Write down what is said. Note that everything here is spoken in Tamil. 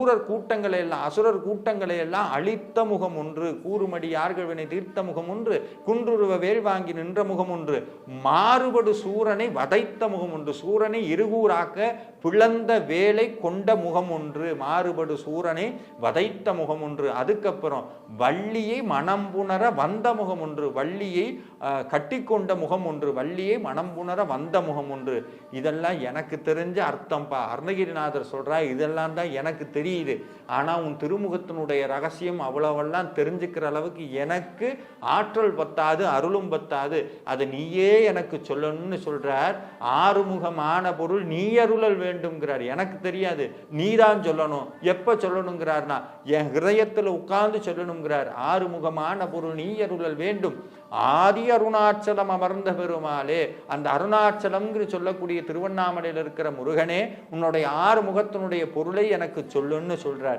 சூரர் கூட்டங்களை எல்லாம் அசுரர் கூட்டங்களை எல்லாம் அழித்த முகம் ஒன்று, கூறுமடி யார்கவினை தீர்த்த முகம் ஒன்று, குன்றுருவ வேல் வாங்கி நின்ற முகம் ஒன்று, மாறுபடு சூரனை வதைத்த முகம் ஒன்று, சூரனை இருகூறாக்க பிளந்த வேலை கொண்ட முகம் ஒன்று, மாறுபடு சூரனை வதைத்த முகம் ஒன்று. அதுக்கப்புறம் வள்ளியை மனம் புணர வந்த முகம் ஒன்று, வள்ளியை கட்டி கொண்ட முகம் ஒன்று, வள்ளியை மனம் புணர வந்த முகம் ஒன்று. இதெல்லாம் எனக்கு தெரிஞ்ச அர்த்தம்பா. அருணகிரிநாதர் சொல்றா, இதெல்லாம் தான் எனக்கு தெரியுது. ஆனா உன் திருமுகத்தினுடைய ரகசியம் அவ்வளவெல்லாம் தெரிஞ்சுக்கிற அளவுக்கு எனக்கு ஆற்றல் பத்தாது, அருளும் பத்தாது. அதை நீயே எனக்கு சொல்லணும்னு சொல்றார். ஆறுமுகமான பொருள் நீ அருளல் வேண்டும்ங்கிறார். எனக்கு தெரியாது, நீதான் சொல்லணும். எப்ப சொல்லணுங்கிறார்னா என் ஹிருதயத்துல உட்கார்ந்து சொல்லணுங்கிறார். ஆறுமுகமான பொருள் நீ அருளல் வேண்டும். ஆதி அருணாச்சலம் அமர்ந்த பெருமாளே, அந்த அருணாச்சலம் சொல்லக்கூடிய திருவண்ணாமலையில் இருக்கிற முருகனே, உன்னுடைய ஆறு முகத்தினுடைய பொருளை எனக்கு சொல்லுன்னு சொல்றார்.